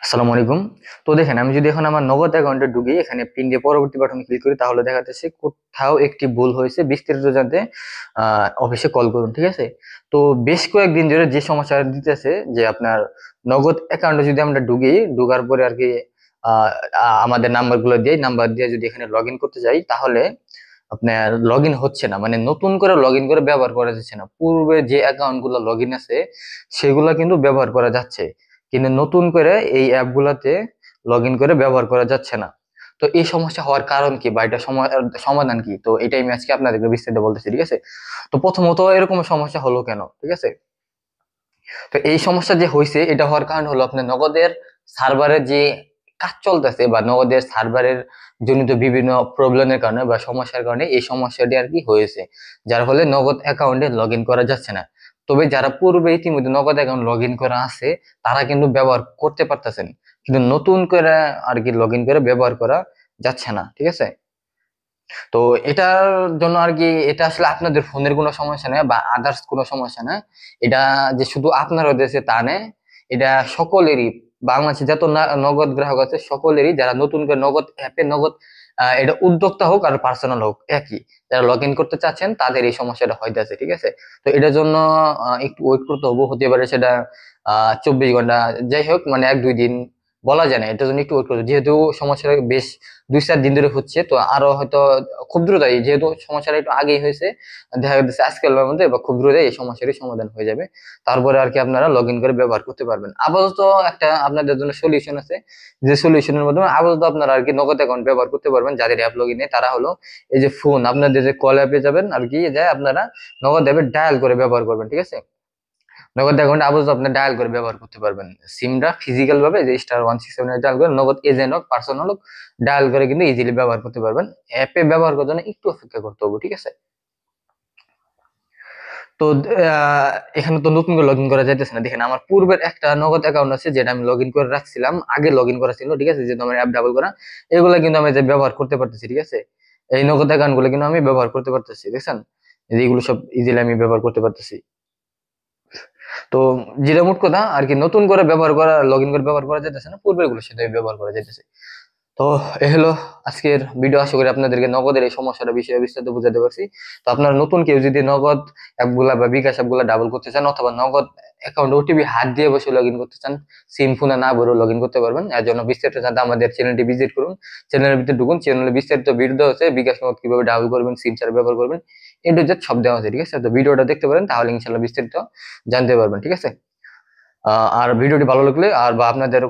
আসসালামু আলাইকুম। তো দেখেন, আমি যদি এখন আমার নগদ অ্যাকাউন্টে ঢুকি, এখানে পিন দিয়ে পরবর্তী বাটনে ক্লিক করি, তাহলে দেখা যাচ্ছে কোথাও একটি ভুল হয়েছে, বিস্তারিত জানতে অফিসে কল করুন। ঠিক আছে? তো বেশ কয়েকদিন ধরে যে সমস্যা দিতেছে যে আপনার নগদ অ্যাকাউন্টে যদি আমরা ঢুকি, ঢোকার পরে আর কি আহ, আমাদের নাম্বার দিয়ে যদি এখানে লগ ইন করতে যাই, তাহলে আপনার লগ ইন হচ্ছে না, মানে নতুন করে লগ ইন করে ব্যবহার করা যাচ্ছে না। পূর্বে যে অ্যাকাউন্ট গুলো লগ ইন আছে সেগুলা কিন্তু ব্যবহার করা যাচ্ছে, কিন্তু নতুন করে এই অ্যাপ গুলাতে লগ ইন করে ব্যবহার করা যাচ্ছে না। তো এই সমস্যা হওয়ার কারণ কি বা এটা সমাধান কি, তো এটাই আমি আজকে আপনাদেরকে বিস্তারিত বলতেছি। ঠিক আছে? তো প্রথমত, এরকম সমস্যা হলো কেন? ঠিক আছে? তো এই সমস্যা যে হয়েছে, এটা হওয়ার কারণ হলো আপনার নগদের সার্ভারের যে কাজ চলতেছে, বা নগদের সার্ভারের জনিত বিভিন্ন প্রবলেমের কারণে বা সমস্যার কারণে এই সমস্যাটি আর কি হয়েছে, যার ফলে নগদ অ্যাকাউন্টে লগ ইন করা যাচ্ছে না। তবে যারা পূর্বে ইতিমধ্যে নগদ অ্যাকাউন্ট লগ ইন করা আছে, তারা কিন্তু ব্যবহার করতে পারতেছেন, কিন্তু নতুন করে আর কি লগ ইন করে ব্যবহার করা যাচ্ছে না। ঠিক আছে? তো এটার জন্য আর কি, এটা আসলে আপনাদের ফোনের কোনো সমস্যা নেই বা আদার্স কোনো সমস্যা না। এটা যে শুধু আপনার দেশে তা নেই, এটা সকলেরই, বাংলাদেশে যত নগদ গ্রাহক আছে সকলেরই, যারা নতুন করে নগদ অ্যাপে নগদ এটা উদ্যোক্তা হোক আর পার্সোনাল হোক একই, যারা লগ ইন করতে চাচ্ছেন তাদের এই সমস্যাটা হইতেছে। ঠিক আছে? তো এটার জন্য একটু ওয়েট করতে হবে, হতে পারে সেটা 24 ঘন্টা, যাই হোক, মানে 1-2 দিন বলা যায় না, এটার জন্য একটু ওয়েট করতে হবে। যেহেতু সমস্যাটা বেশ 2-4 দিন ধরে হচ্ছে, তো আরো হয়তো খুব দ্রুতই, যেহেতু সমস্যাটা একটু আগেই হয়েছে, দেখা যাচ্ছে আজকের মধ্যে বা খুব দ্রুতই এই সমস্যাটির সমাধান হয়ে যাবে। তারপরে আর কি আপনারা লগ ইন করে ব্যবহার করতে পারবেন। আপাতত একটা আপনাদের জন্য সলিউশন আছে, যে সলিউশনের মাধ্যমে আপাতত আপনারা আর কি নগদ অ্যাকাউন্ট ব্যবহার করতে পারবেন। যাদের অ্যাপ লগ ইনে, তারা হলো এই যে ফোন, আপনাদের যে কল অ্যাপে যাবেন আর কি, যায় আপনারা নগদ অ্যাপে ডায়াল করে ব্যবহার করবেন। ঠিক আছে? নগদ অ্যাকাউন্ট আপাতত আপনি ডায়াল করে ব্যবহার করতে পারবেন। সিমটা ফিজিক্যাল ভাবে যে *167 ডায়াল করে, নগদ এজেন্ট হোক পার্সোনাল হোক, ডায়াল করে কিন্তু ইজিলি ব্যবহার করতে পারবেন। অ্যাপে ব্যবহার করার জন্য একটু অপেক্ষা করতে হবে। ঠিক আছে? তো আহ, এখানে তো নতুন করে লগ ইন করা যাইতেছে না। দেখেন, আমার পূর্বের একটা নগদ অ্যাকাউন্ট আছে যেটা আমি লগ ইন করে রাখছিলাম, আগে লগ ইন করা ছিল। ঠিক আছে? যেহেতু আমার অ্যাপ ডাবল করা, এগুলা কিন্তু আমি যে ব্যবহার করতে পারতেছি। ঠিক আছে? এই নগদ অ্যাকাউন্ট গুলো কিন্তু আমি ব্যবহার করতে পারতেছি, দেখছেন? এই যে এগুলো সব ইজিলি আমি ব্যবহার করতে পারতেছি। তো যেটা মোট কথা আর কি, নতুন করে ব্যবহার করা, লগ ইন করে ব্যবহার করা যাইতেছে না, পূর্বের গুলোর সাথে ব্যবহার করা যাইতেছে। তো এ হলো আজকের ভিডিও। আশা করি আপনাদেরকে নগদের এই সমস্যাটা বিষয়ে বিস্তারিত বুঝাতে পারছি। তো আপনারা নতুন কেউ যদি নগদ অ্যাপগুলা বা বিকাশ অ্যাপগুলা ডাবল করতে চান, অথবা নগদ অ্যাকাউন্ট ওটিপি হাত দিয়ে বসে লগ ইন করতে চান, সিম ফোনে না ভরে লগ ইন করতে পারবেন। এর জন্য বিস্তারিত জানতে আমাদের চ্যানেলটি ভিজিট করুন, চ্যানেলের ভিতরে ঢুকুন, চ্যানেলে বিস্তারিত ভিডিও হচ্ছে বিকাশ নগদ কিভাবে ডাবল করবেন, সিম ছাড়া ব্যবহার করবেন, এ টু জেড সব দেওয়া আছে। ঠিক আছে? তো ভিডিওটা দেখতে পারেন, তাহলে ইনশাল্লাহ বিস্তারিত জানতে পারবেন। ঠিক আছে? আর ভিডিওটি ভালো লাগলে, আর বা আপনাদের